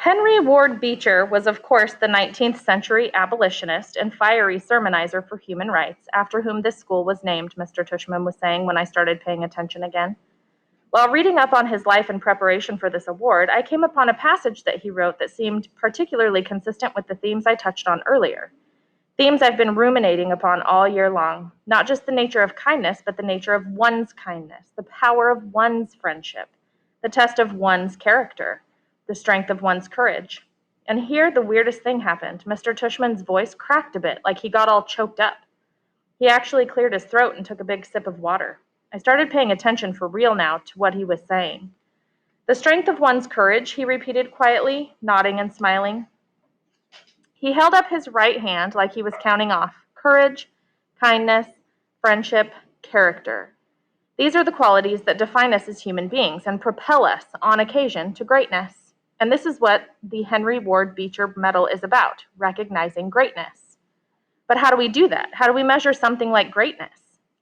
Henry Ward Beecher was, of course, the 19th century abolitionist and fiery sermonizer for human rights, after whom this school was named, Mr. Tushman was saying when I started paying attention again. While reading up on his life in preparation for this award, I came upon a passage that he wrote that seemed particularly consistent with the themes I touched on earlier. Themes I've been ruminating upon all year long, not just the nature of kindness, but the nature of one's kindness, the power of one's friendship, the test of one's character, the strength of one's courage. And here the weirdest thing happened. Mr. Tushman's voice cracked a bit, like he got all choked up. He actually cleared his throat and took a big sip of water. I started paying attention for real now to what he was saying. The strength of one's courage, he repeated quietly, nodding and smiling. He held up his right hand like he was counting off courage, kindness, friendship, character. These are the qualities that define us as human beings and propel us, on occasion, to greatness. And this is what the Henry Ward Beecher Medal is about, recognizing greatness. But how do we do that? How do we measure something like greatness?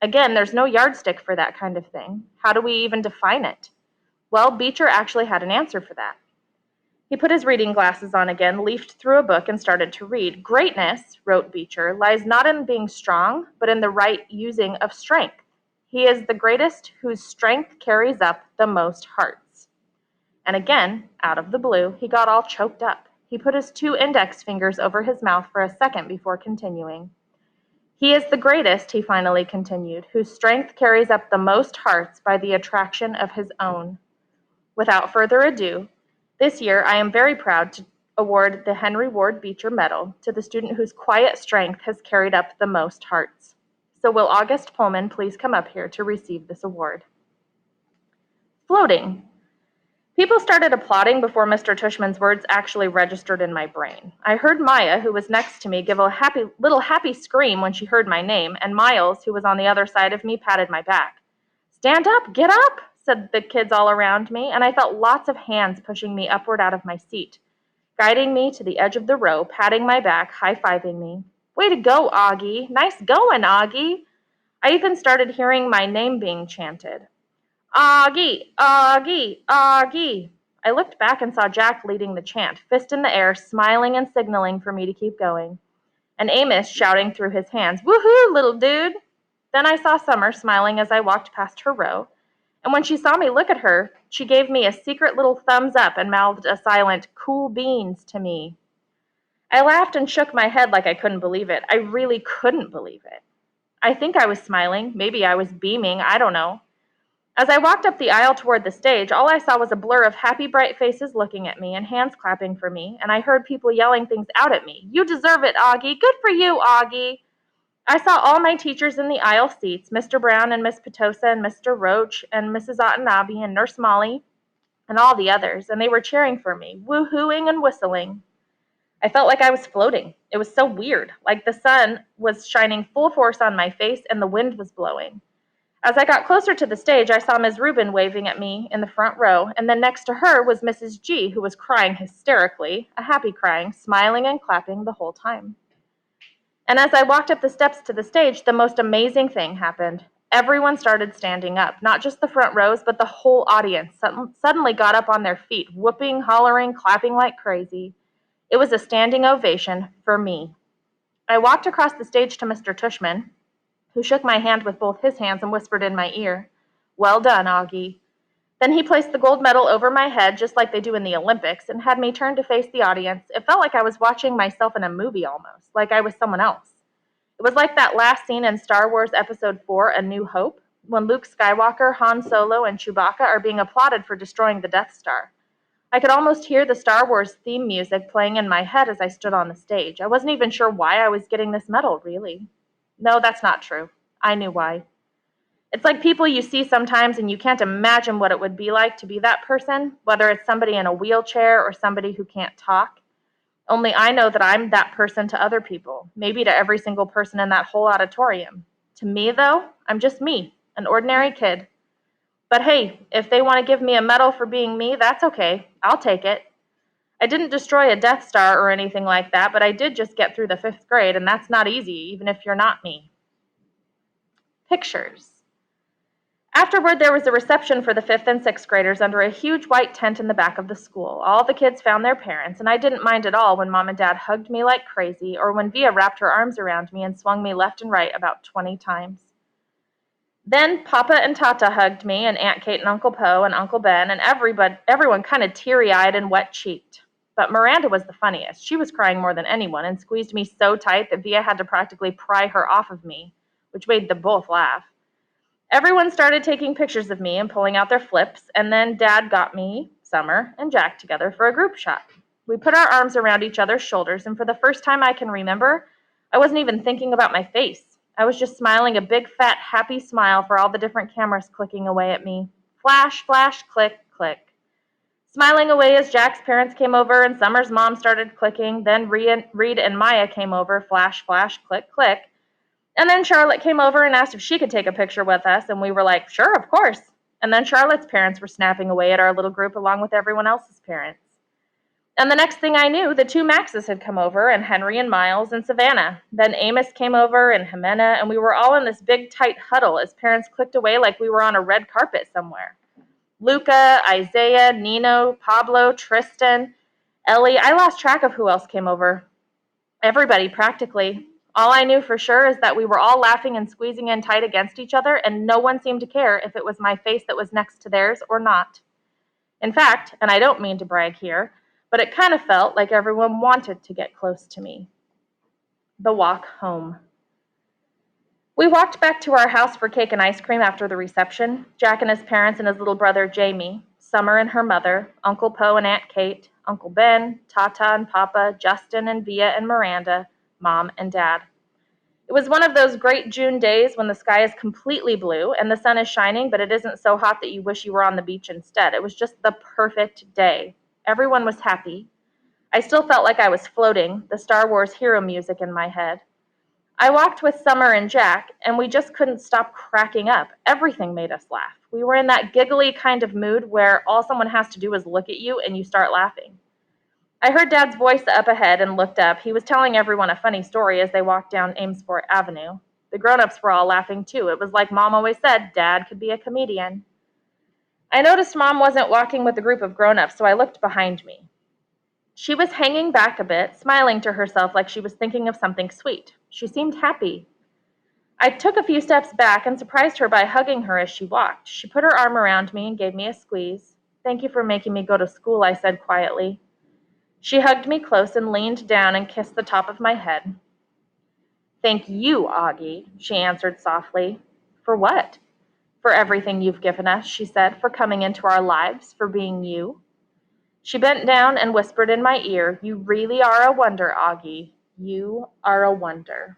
Again, there's no yardstick for that kind of thing. How do we even define it? Well, Beecher actually had an answer for that. He put his reading glasses on again, leafed through a book, and started to read. Greatness, wrote Beecher, lies not in being strong, but in the right using of strength. He is the greatest whose strength carries up the most hearts. And again, out of the blue, he got all choked up. He put his 2 index fingers over his mouth for a second before continuing. He is the greatest, he finally continued, whose strength carries up the most hearts by the attraction of his own. Without further ado, this year I am very proud to award the Henry Ward Beecher Medal to the student whose quiet strength has carried up the most hearts. So will August Pullman please come up here to receive this award? Floating. People started applauding before Mr. Tushman's words actually registered in my brain. I heard Maya, who was next to me, give a little happy scream when she heard my name, and Miles, who was on the other side of me, patted my back. "Stand up, get up," said the kids all around me, and I felt lots of hands pushing me upward out of my seat, guiding me to the edge of the row, patting my back, high-fiving me. "Way to go, Auggie. Nice going, Auggie." I even started hearing my name being chanted. "Auggie, Auggie, Auggie." I looked back and saw Jack leading the chant, fist in the air, smiling and signaling for me to keep going, and Amos shouting through his hands, "Woohoo, little dude." Then I saw Summer smiling as I walked past her row, and when she saw me look at her, she gave me a secret little thumbs up and mouthed a silent, "Cool beans" to me. I laughed and shook my head like I couldn't believe it. I really couldn't believe it. I think I was smiling. Maybe I was beaming. I don't know. As I walked up the aisle toward the stage, all I saw was a blur of happy, bright faces looking at me and hands clapping for me, and I heard people yelling things out at me. "You deserve it, Auggie. Good for you, Auggie." I saw all my teachers in the aisle seats, Mr. Brown and Miss Petosa and Mr. Roach and Mrs. Watanabe and Nurse Molly and all the others, and they were cheering for me, woo-hooing and whistling. I felt like I was floating. It was so weird, like the sun was shining full force on my face and the wind was blowing. As I got closer to the stage, I saw Ms. Rubin waving at me in the front row, and then next to her was Mrs. G, who was crying hysterically, a happy crying, smiling and clapping the whole time. And as I walked up the steps to the stage, the most amazing thing happened. Everyone started standing up, not just the front rows, but the whole audience suddenly got up on their feet, whooping, hollering, clapping like crazy. It was a standing ovation for me. I walked across the stage to Mr. Tushman, who shook my hand with both his hands and whispered in my ear, "Well done, Auggie." Then he placed the gold medal over my head, just like they do in the Olympics, and had me turn to face the audience. It felt like I was watching myself in a movie almost, like I was someone else. It was like that last scene in Star Wars Episode 4, A New Hope, when Luke Skywalker, Han Solo, and Chewbacca are being applauded for destroying the Death Star. I could almost hear the Star Wars theme music playing in my head as I stood on the stage. I wasn't even sure why I was getting this medal, really. No, that's not true. I knew why. It's like people you see sometimes and you can't imagine what it would be like to be that person, whether it's somebody in a wheelchair or somebody who can't talk. Only I know that I'm that person to other people, maybe to every single person in that whole auditorium. To me, though, I'm just me, an ordinary kid. But hey, if they want to give me a medal for being me, that's okay. I'll take it. I didn't destroy a Death Star or anything like that, but I did just get through the 5th grade, and that's not easy, even if you're not me. Pictures. Afterward, there was a reception for the 5th and 6th graders under a huge white tent in the back of the school. All the kids found their parents, and I didn't mind at all when Mom and Dad hugged me like crazy, or when Via wrapped her arms around me and swung me left and right about 20 times. Then Papa and Tata hugged me, and Aunt Kate and Uncle Poe and Uncle Ben, and everyone kind of teary-eyed and wet-cheeked. But Miranda was the funniest. She was crying more than anyone and squeezed me so tight that Via had to practically pry her off of me, which made them both laugh. Everyone started taking pictures of me and pulling out their flips, and then Dad got me, Summer, and Jack together for a group shot. We put our arms around each other's shoulders, and for the first time I can remember, I wasn't even thinking about my face. I was just smiling a big, fat, happy smile for all the different cameras clicking away at me. Flash, flash, click, click. Smiling away as Jack's parents came over and Summer's mom started clicking, then Reed and Maya came over, flash, flash, click, click. And then Charlotte came over and asked if she could take a picture with us, and we were like, sure, of course. And then Charlotte's parents were snapping away at our little group along with everyone else's parents. And the next thing I knew, the 2 Maxes had come over, and Henry and Miles and Savannah. Then Amos came over and Jimena, and we were all in this big, tight huddle as parents clicked away like we were on a red carpet somewhere. Luca, Isaiah, Nino, Pablo, Tristan, Ellie. I lost track of who else came over. Everybody, practically. All I knew for sure is that we were all laughing and squeezing in tight against each other, and no one seemed to care if it was my face that was next to theirs or not. In fact, and I don't mean to brag here, but it kind of felt like everyone wanted to get close to me. The walk home. We walked back to our house for cake and ice cream after the reception. Jack and his parents and his little brother Jamie, Summer and her mother, Uncle Poe and Aunt Kate, Uncle Ben, Tata and Papa, Justin and Via and Miranda, Mom and Dad. It was one of those great June days when the sky is completely blue and the sun is shining, but it isn't so hot that you wish you were on the beach instead. It was just the perfect day. Everyone was happy. I still felt like I was floating, the Star Wars hero music in my head. I walked with Summer and Jack, and we just couldn't stop cracking up. Everything made us laugh. We were in that giggly kind of mood where all someone has to do is look at you and you start laughing. I heard Dad's voice up ahead and looked up. He was telling everyone a funny story as they walked down Amesport Avenue. The grown-ups were all laughing too. It was like Mom always said, Dad could be a comedian. I noticed Mom wasn't walking with a group of grown-ups, so I looked behind me. She was hanging back a bit, smiling to herself like she was thinking of something sweet. She seemed happy. I took a few steps back and surprised her by hugging her as she walked. She put her arm around me and gave me a squeeze. Thank you for making me go to school, I said quietly. She hugged me close and leaned down and kissed the top of my head. Thank you, Auggie, she answered softly. For what? For everything you've given us, she said, for coming into our lives, for being you. She bent down and whispered in my ear, You really are a wonder, Auggie. You are a wonder.